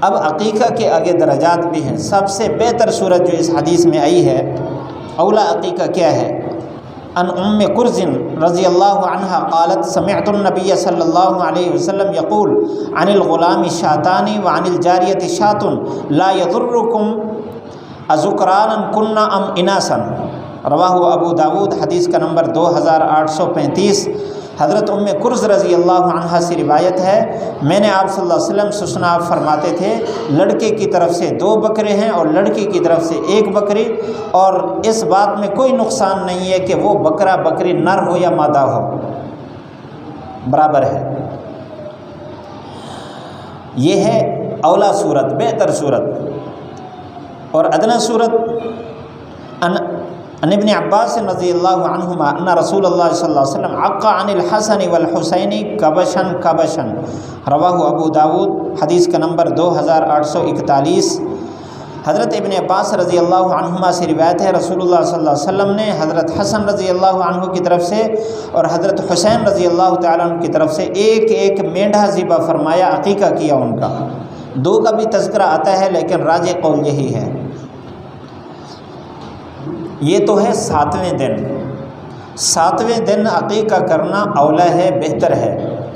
اب عقیقہ کے آگے درجات بھی ہیں۔ سب سے بہتر صورت جو اس حدیث میں آئی ہے، اولا عقیقہ کیا ہے؟ ان ام کرز رضی اللہ عنہا قالت سمعت النبی صلی اللہ علیہ وسلم یقول عن الغلام شاتان وعن الجاریۃ شات لا یضرکم اذکرانا کن ام اناسا، رواہ ابو داود، حدیث کا نمبر 2835۔ حضرت ام کرز رضی اللہ عنہا سے روایت ہے، میں نے آپ صلی اللہ علیہ وسلم سسنا فرماتے تھے لڑکے کی طرف سے 2 بکرے ہیں اور لڑکی کی طرف سے 1 بکری، اور اس بات میں کوئی نقصان نہیں ہے کہ وہ بکرا بکری نر ہو یا مادہ ہو، برابر ہے۔ یہ ہے اولا صورت، بہتر صورت۔ اور ادنا صورت ان ابن عباس رضی اللہ عنہما ان رسول اللہ صلی اللہ علیہ وسلم عق عن الحسن والحسین کبشن کبشن، رواہ ابو داود، حدیث کا نمبر 2841۔ حضرت ابن عباس رضی اللہ عنہما سے روایت ہے، رسول اللہ صلی اللہ علیہ وسلم نے حضرت حسن رضی اللہ عنہ کی طرف سے اور حضرت حسین رضی اللہ تعالیٰ عنہ کی طرف سے ایک ایک مینڈھا ذبح فرمایا، عقیقہ کیا ان کا۔ 2 کا بھی تذکرہ آتا ہے لیکن راجح قول یہی ہے۔ یہ تو ہے 7ویں دن۔ 7ویں دن عقیقہ کرنا اولا ہے، بہتر ہے۔